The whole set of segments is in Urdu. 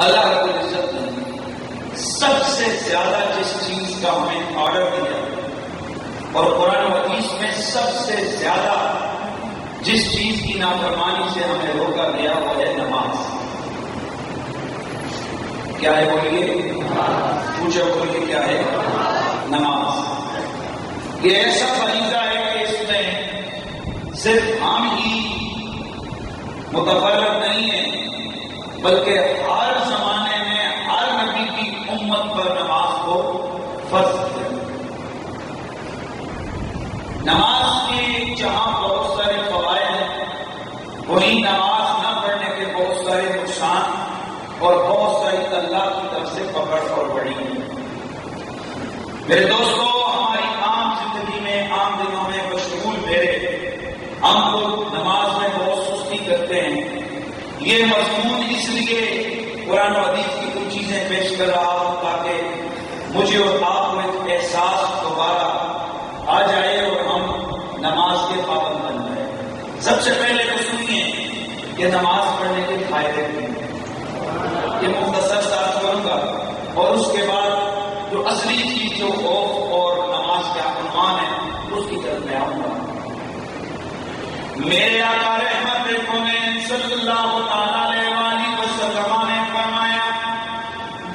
اللہ رب العزت نے سب سے زیادہ جس چیز کا ہمیں آرڈر دیا اور قرآن و حدیث میں سب سے زیادہ جس چیز کی نافرمانی سے ہمیں روکا گیا وہ ہے نماز. کیا ہے بولیے؟ پوچھو بولیے کیا ہے؟ نماز. یہ ایسا فریضہ ہے کہ اس میں صرف ہم ہی متفرد نہیں ہیں بلکہ ہر زمانے میں ہر نبی کی امت پر نماز کو فرض کیا. نماز کے جہاں بہت سارے فوائد ہیں وہیں نماز نہ پڑھنے کے بہت سارے نقصان اور بہت ساری اللہ کی طرف سے پکڑ اور بڑی ہے. میرے دوستوں، ہماری عام زندگی میں عام دنوں میں مشغول میرے ہم لوگ نماز میں بہت سستی کرتے ہیں. یہ مضمون اس لیے قرآن و حدیث کی کچھ چیزیں پیش کر رہا ہوں تاکہ مجھے اور آپ کو ایک احساس دوبارہ آ جائے اور ہم نماز کے پابند بن جائیں. سب سے پہلے تو سنیے کہ نماز پڑھنے کے فائدے بھی ہیں. یہ مختصر ساتھ کروں گا اور اس کے بعد جو اصلی چیز جو خوف اور نماز کا عنوان ہے اس کی طرف میں آؤں گا. میرے آقا رحمت کونین صلی اللہ تعالی علیہ وسلم نے فرمایا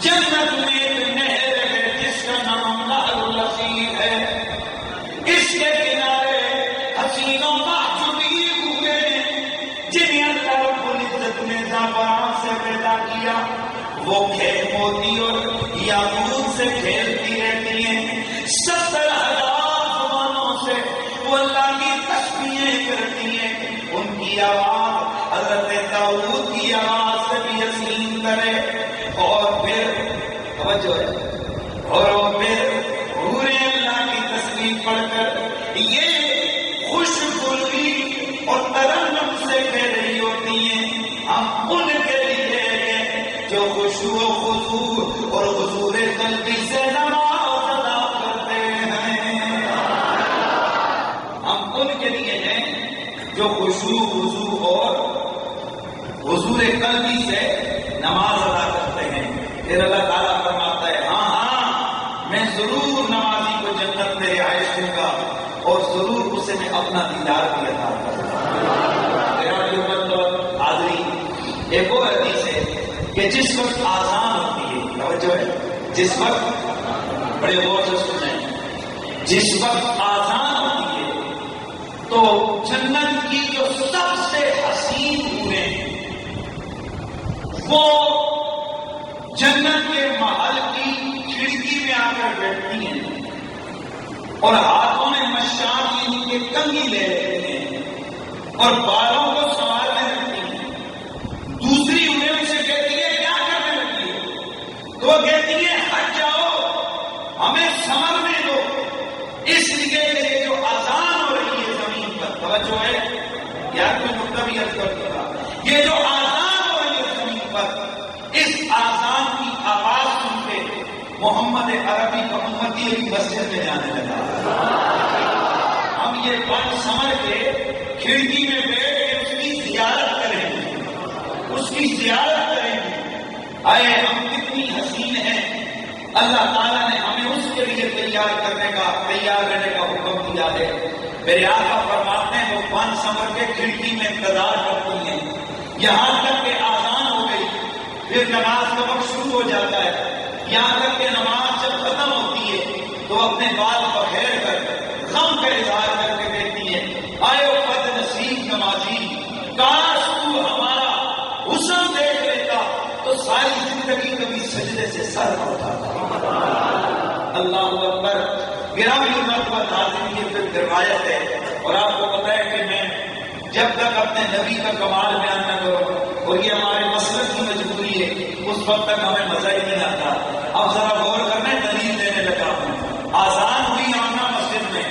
جنت میں ایک نہر ہے جس کا نام نہر الحسین ہے. اس کے کنارے حسینوں محجوبین ہوئے جنہیں اللہ رب العزت نے زعفران سے پیدا کیا. وہ کھیل موتی اور یاقوت سے کھیلتی رہتی ہیں. 70,000 زبانوں سے وہ اللہ کی تسبیحیں کرتی ہیں. ان کی آواز حضرت داؤد کی آواز سے بھی حسین کرے. اور پھر توجہ ہے اور پھر پورے اللہ کی تسبیح پڑھ کر یہ خوشگوئی اور ترنم سے کہہ رہی ہوتی ہیں ہم ان کے لیے جو خشوع و خضوع اور حضور قلبی سے نماز ادا کرتے ہیں. ہم ان کے لیے ہیں جو خشوع خضوع اور حضور قلبی سے نماز ادا کرتے ہیں. پھر اللہ تعالیٰ فرماتا ہے ہاں میں ضرور نمازی کو جنت میں رہائش دوں گا اور ضرور اسے میں اپنا دیدار بھی عطا کروں گا. میرا جو حاضری ایک اور حدیث ہے کہ جس وقت آزان ہوتی ہے توجہ ہے جس وقت بڑے غور سے سنیں جس وقت آزان ہوتی ہے تو جنت کی جو سب سے حسین حوریں وہ جنت کے محل کی کھڑکی میں آ کر بیٹھتی ہیں اور ہاتھوں میں مشاط ان کے کنگھی لے لیتی ہیں اور بالوں کو سنوارنے لگتی ہیں. دوسری انہیں ان سے کہتی ہے کیا کرنے لگتی ہے تو وہ کہتی ہے ہٹ جاؤ ہمیں سمجھنے دو. اس لیے کہ یہ جو آزان ہو رہی ہے زمین پر توجہ ہے یار کوئی مطلب کرتا یہ جو آزان ہو رہی ہے زمین پر اس آزان کی آواز سن کے محمد عربی کا امتی بھی مسجد میں جانے لگا. ہم یہ بات سمجھ کے کھڑکی میں بیٹھ کے اس کی زیارت کریں گے اس کی زیارت کریں گے. آئے ہم کتنی حسین ہیں. اللہ تعالیٰ نے ہمیں اس کے لیے تیار رہنے کا حکم دیا ہے. میرے آقا فرماتے ہیں وہ پان سمجھ کے کھڑکی میں انتظار کرتی ہیں یہاں تک کہ آزان ہو گئی. پھر نماز کا وقت شروع ہو جاتا ہے. یہاں تک کہ نماز جب ختم ہوتی ہے تو اپنے بال بخیر کر غم کا اظہار کر کے کہتی ہے آئے وہ بد نصیب نمازی کاش تو ہمارا حسن دیکھ لیتا تو ساری زندگی کبھی سجدے سے سر نہ اٹھاتا. اللہ اکبر. گرامی مرتبہ ناظرین یہ پھر روایت ہے اور آپ کو پتہ ہے کہ میں جب تک اپنے نبی کا کمال بیان نہ کروں اور یہ ہمارے مسلک کی مجبوری ہے اس وقت تک ہمیں مزہ ہی نہیں آتا. اب ذرا غور کرنے دلیل دینے لگا ہوں. آزان ہوئی آنا مسجد میں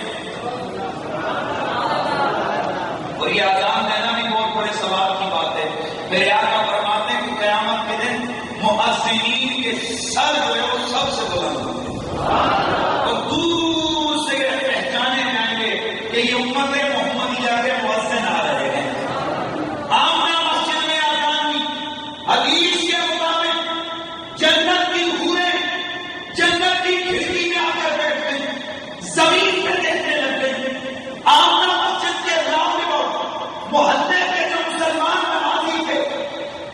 اور یہ آزان دینا بھی بہت بڑے ثواب کی بات ہے. میرے آقا فرماتے ہیں کہ قیامت کے دن مؤذنین کے سر جو ہے وہ سب سے بلند ہوتے اور دور سے پہچانے جائیں گے کہ یہ امت محمدیہ کے مؤذن آ رہے ہیں. آمنا مسجد میں آزان ہوئی. حدیث کے مطابق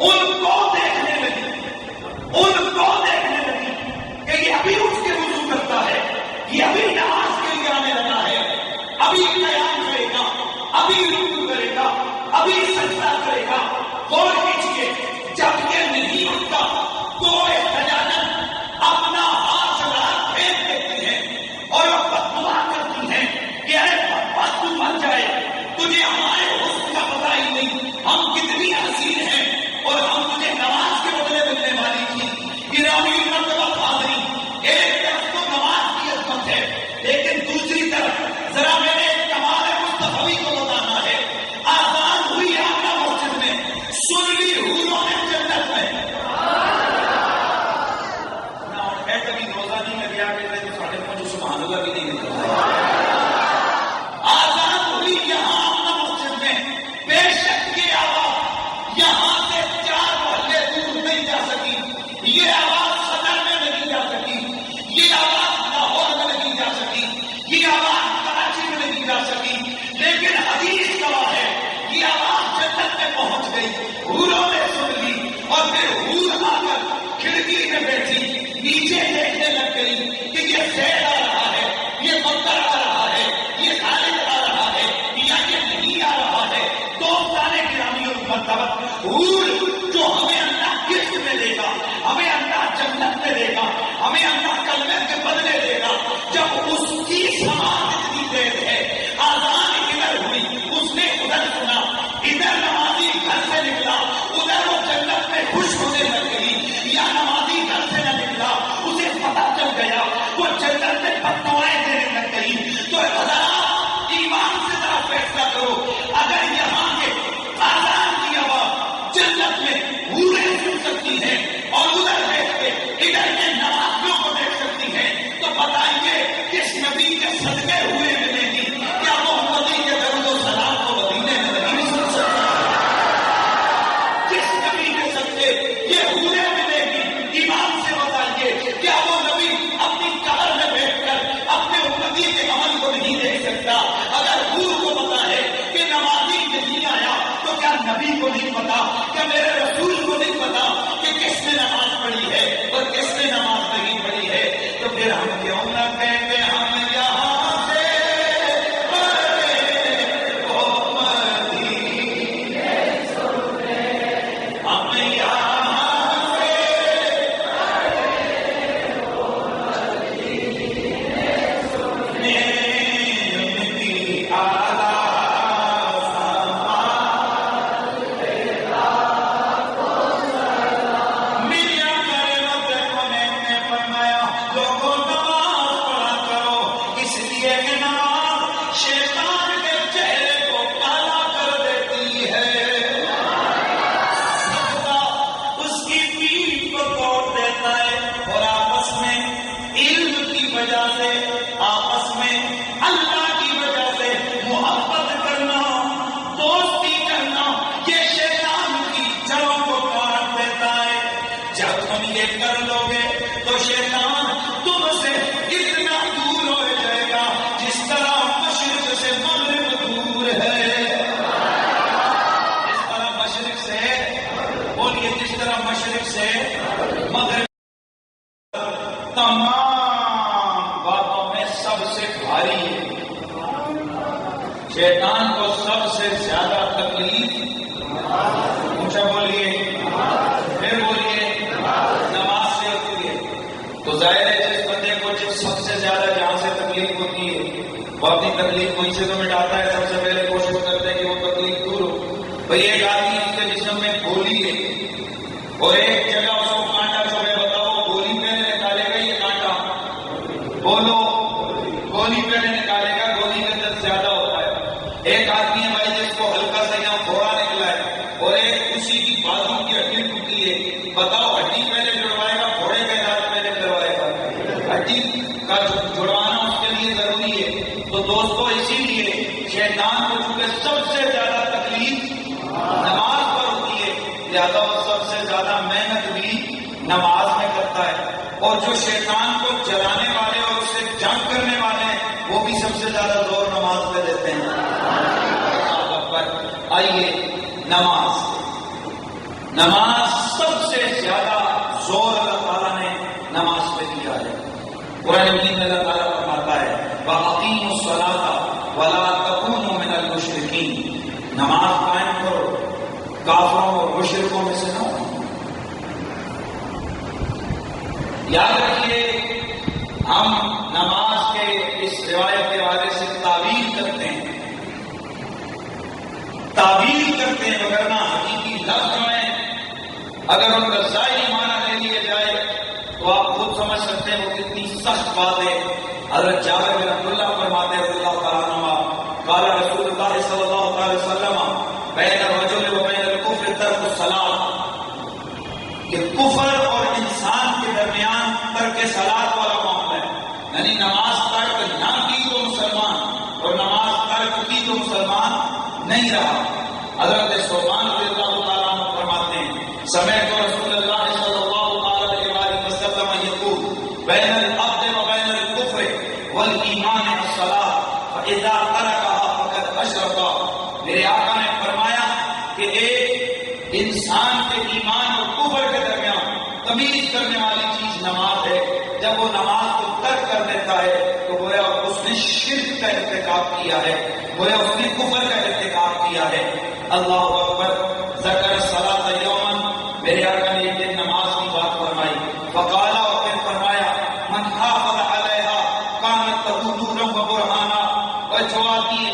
ان کو دیکھنے لگی کہ یہ ابھی اٹھ کے وضو کرتا ہے، یہ ابھی نماز کے لیے آنے لگا ہے، ابھی قیام کرے گا، ابھی رکوع کرے گا، ابھی سجدہ کرے گا، اور کھینچیے جب یہ نہیں اٹھتا تو خجالت اپنا ہاتھ چلا پھینک دیتی ہیں اور بددعا کرتی ہیں کہ اے بدبخت تو مر جائے، تجھے ہمارے حسن کا پتہ ہی نہیں، ہم کتنی حسین ہیں اور ہم تجھے نماز کے بدلے ملنے والی تھی۔ گرامی مرتبہ حاضری، ایک طرف تو نماز کی عظمت ہے، لیکن دوسری طرف ذرا میرے کمال مصطفی کو بتانا ہے، آزان ہوئی آقا مسجد میں، سن لی حوروں نے جنت میں۔ کبھی روزہ نہیں لگ گیا کہ ساڑھے پانچ سبحان اللہ بھی نہیں نکلتا۔ آزاد ہوئی یہاں آقا مسجد میں، بے شک یہ آواز یہاں سے 4 محلے دور نہیں جا سکی، یہ آواز صدر میں نہیں جا سکی، یہ آواز لاہور میں نہیں جا سکی، یہ آواز کراچی میں نہیں جا سکی، لیکن حدیث گواہ ہے یہ آواز جنت میں پہنچ گئی، حوروں نے سن لی اور پھر حور آ کر کھڑکی میں بیٹھی، نیچے دیکھنے لگ گئی کہ یہ زید آ رہا ہے، یہ مکر آ رہا ہے، یہ خالد آ رہا ہے یا یہ نہیں آ رہا ہے۔ دوستانے گرامی اور مرتبہ حور جو ہمیں اللہ گفٹ میں دے گا، ہمیں اللہ جنت میں دے گا، ہمیں اللہ کلمے کے بدلے دے گا، جب اس کی سماعت اتنی دیر ہے، آزان ادھر ہوئی، اس نے ادھر سنا، ادھر نمازی گھر سے نکلا، ادھر وہ جنت میں خوش ہونے لگ گئی، یا نمازی گھر سے نہ نکلا، اسے پتہ چل گیا وہ جنت میں بددعائیں دینے لگ گئی۔ تو حضرات ایمان سے ذرا فیصلہ کرو، اگر یہاں کے آزان کی آواز جنت میں حوریں سن سکتی ہیں اور ادھر بیٹھ کے ادھر کے نمازیوں کو دیکھ سکتی ہیں، تو بتائیے کس نبی کے صدقے ہوئے ملیں گی؟ کیا وہ نبی کے درود و سلام کو مدینے میں نہیں سن سکتا؟ جس نبی کے صدقے یہ حوریں ملے گی، ایمان سے بتائیے کیا وہ نبی اپنی قبر میں بیٹھ کر اپنے امتی کے عمل کو نہیں دیکھ سکتا؟ اگر حور کو پتا ہے کہ نمازی نہیں آیا تو کیا نبی کو نہیں پتا، کیا میرے رسول کو نہیں پتا کہ کس نے نماز پڑھی ہے اور کس نے نماز نہیں پڑھی ہے؟ تو پھر ہم کیوں نہ کہتے ہم یہاں سے پڑھے وہ مدینے سنے، ہم یہاں سے پڑھے وہ مدینے سنے، ان کی آواز آپس میں اللہ کی وجہ سے محبت کرنا، دوستی کرنا، یہ شیطان کی جڑوں کو کاٹ دیتا ہے۔ جب تم یہ کر لو گے تو شیطان تم سے اتنا دور ہو جائے گا جس طرح مشرق سے مغرب دور ہے۔ جس طرح مشرق سے بولیے، جس طرح مشرق سے مغرب، تمام سب سے بھاری ہے۔ شیطان کو سب سے زیادہ تکلیف، اونچا بولیے، پھر بولیے، نماز سے ہوتی ہے۔ تو ظاہر ہے جس بندے کو سب سے زیادہ جہاں سے تکلیف ہوتی ہے وہ اپنی تکلیف وہیں سے تو مٹاتا ہے، سب سے پہلے کوشش کرتا ہے کہ وہ تکلیف دور ہو۔ بھائی ایک آدمی اس کے جسم میں گولی ہے اور ایک جگہ اس کو کانٹا چبھے، بتاؤ گولی پہلے نکالے گا یہ کانٹا؟ بولو، گولی پہلے نکالے گا، گولی کا درد زیادہ ہوتا ہے۔ ایک آدمی ہے بھائی جس کو ہلکا سا یہاں پھوڑا نکلا ہے اور ایک اسی کی بازو کی ہڈی ٹوٹی ہے، بتاؤ ہڈی پہلے جڑوائے گا پھوڑے کا علاج پہلے کروائے گا؟ ہڈی کا جڑوانا اس کے لیے ضروری ہے۔ تو دوستو اسی لیے شیطان کو چونکہ سب سے زیادہ تکلیف نماز پر ہوتی ہے، لہٰذا وہ سب سے زیادہ محنت بھی نماز میں کرتا ہے، اور جو شیطان کو جلانے والے اور اس سے جنگ کرنے والے ہیں وہ بھی سب سے زیادہ زور نماز پہ دیتے ہیں۔ آئیے نماز، نماز سب سے زیادہ زور اللہ تعالیٰ نے نماز پہ دیا ہے۔ قرآن مجید میں اللہ تعالیٰ فرماتا ہے وَأَقِیمُوا الصَّلَاةَ وَلَا تَكُونُوا مِنَ الْمُشْرِکِینَ، نماز قائم کرو، کافروں اور مشرکوں میں سے نہ ہو۔ یاد رکھیے ہم نماز کے اس روایت کے حوالے سے تعویل کرتے ہیں وگرنہ حقیقی لفظ جو ہیں اگر ان کا ظاہری معنی لے لیا جائے تو آپ خود سمجھ سکتے ہیں وہ کتنی سخت بات ہے۔ حضرت جابر بن عبداللہ فرماتے ہیں رضی اللہ تعالیٰ عنہ قال رسول اللہ صلی اللہ علیہ وسلم بین الرجل و بین الکفر ترک الصلاۃ، کہ کفر اور انسان کے درمیان ترک صلاۃ والا معاملہ ہے، یعنی نماز ترک نہ کی تو مسلمان اور نماز ترک کی تو مسلمان نہیں رہا۔ حضرت ثوبان رضی اللہ تعالیٰ عنہ فرماتے ہیں سمعت رسول اللہ صلی اللہ علیہ وسلم یقول بین العبد و بین الکفر والایمان الصلاۃ فاذا ترکها فقد اشرک، میرے آقا نے فرمایا کہ ایک انسان کے ایمان اور کفر کے درمیان تمیز کرنے والی چیز نماز ہے، جب وہ نماز کو ترک کر دیتا ہے تو گویا اس نے شرک کا ارتکاب کیا ہے، گویا اس نے کفر کا ارتکاب کیا ہے۔ اللہ اکبر۔ ذکر الصلاۃ یوما، میرے آقا نے ایک دن نماز کی بات فرمائی، فقال، اور پھر فرمایا من حافظ علیہا کانت لہ نورا و برہانا، اور جو آدمی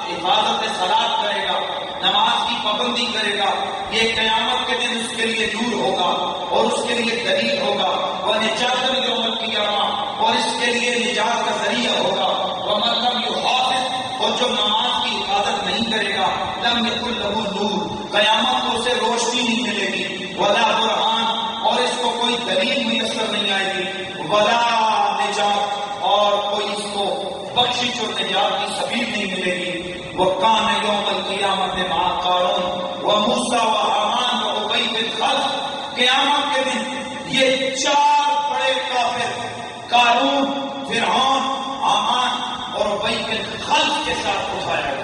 حفاظت صلاۃ کرے گا، نماز کی پابندی کرے گا، یہ قیامت کے دن اس کے لیے نور ہوگا اور اس کے لیے دلیل ہوگا، وہ نجات یوم القیامہ، اور اس کے لیے نجات کا ذریعہ ہوگا۔ ومن لم یحافظ، اور جو نماز کی حفاظت نہیں کرے گا، لم یکن لہ نور، قیامت کو اسے روشنی نہیں ملے گی، ولا برہان، اور اس کو کوئی دلیل میسر نہیں آئے گی، ولا نجات، اور کوئی اس کو بخشش اور نجات کی سبیل نہیں ملے گی۔ وَكَانَ يَوْمَ الْقِيَامَةِ مَعَ قَارُونَ وَمُوسَىٰ وَحَامَانَ وَأُبَيْ بِنْ خَلْف، قیامت کے دن یہ چار بڑے کافر قارون، فرعون، حامان اور ابی بن خلف کے ساتھ اٹھایا گیا۔